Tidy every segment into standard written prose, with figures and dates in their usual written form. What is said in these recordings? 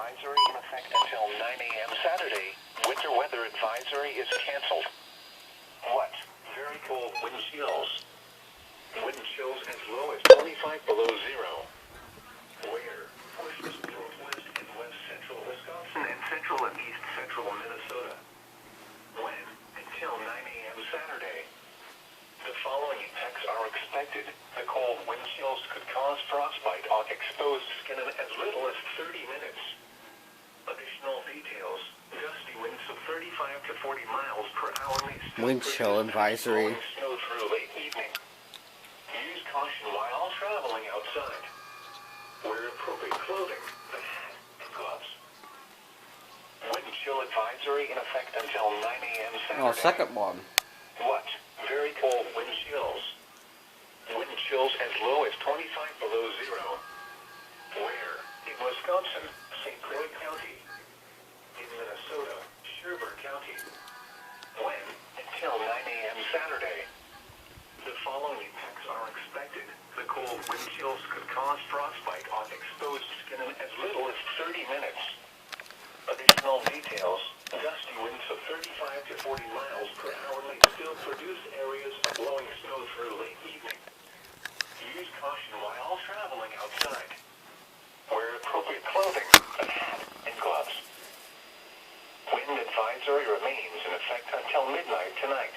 advisory in effect until 9 a.m. Saturday. Winter weather advisory is canceled. What? Very cold wind chills. Wind chills as low as 25 below zero. Where? Portions of northwest and west central Wisconsin and central and east central Minnesota. When? Until 9 a.m. Saturday. The following effects are expected. The cold wind chills could cause frostbite on exposed skin in as little as 30 minutes. Additional details. Gusty winds of 35 to 40 miles per hour may still Wind chill advisory. snow through late evening. Use caution while traveling outside. Wear appropriate clothing, a hat, and gloves. Wind chill advisory in effect until 9 a.m. Saturday. Oh, second one. What? Very cold wind chills. Wind chills as low as 25 below zero. Where? In Wisconsin, St. Croix County. In Minnesota, Sherburne County. When? Until 9 a.m. Saturday. The following effects are expected. The cold wind chills could cause frostbite on exposed skin in as little as 30 minutes. Additional details. Gusty winds of 35 to 40 miles per hour may still produce areas of blowing snow through late evening. Use caution while traveling outside. Wear appropriate clothing, a hat, and gloves. Wind advisory remains in effect until midnight tonight.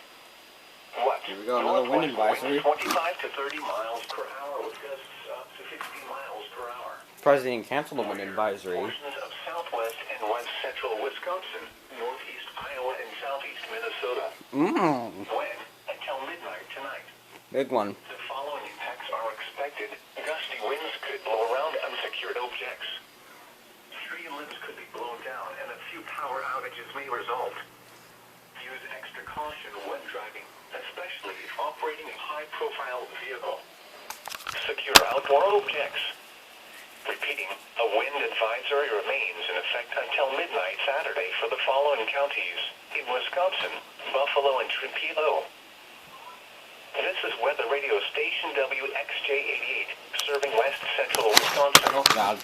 What? Here we go, another wind advisory. 25 to 30 miles per hour with gusts up to 60 miles per hour. President canceled the wind advisory. Portions of southwest and west central Wisconsin, northeast Iowa, and southeast Minnesota. When? Until midnight tonight. Big one. The following effects are expected. Gusty winds could blow around unsecured objects. Tree limbs could be blown down, and a few power outages may result. Use extra caution when driving, especially if operating a high-profile vehicle. Secure outdoor objects. Repeating, a wind advisory remains in effect until midnight Saturday for the following counties: in Wisconsin, Buffalo, and Trujillo. This is Weather Radio Station WXJ88, serving west central Wisconsin. Oh, God.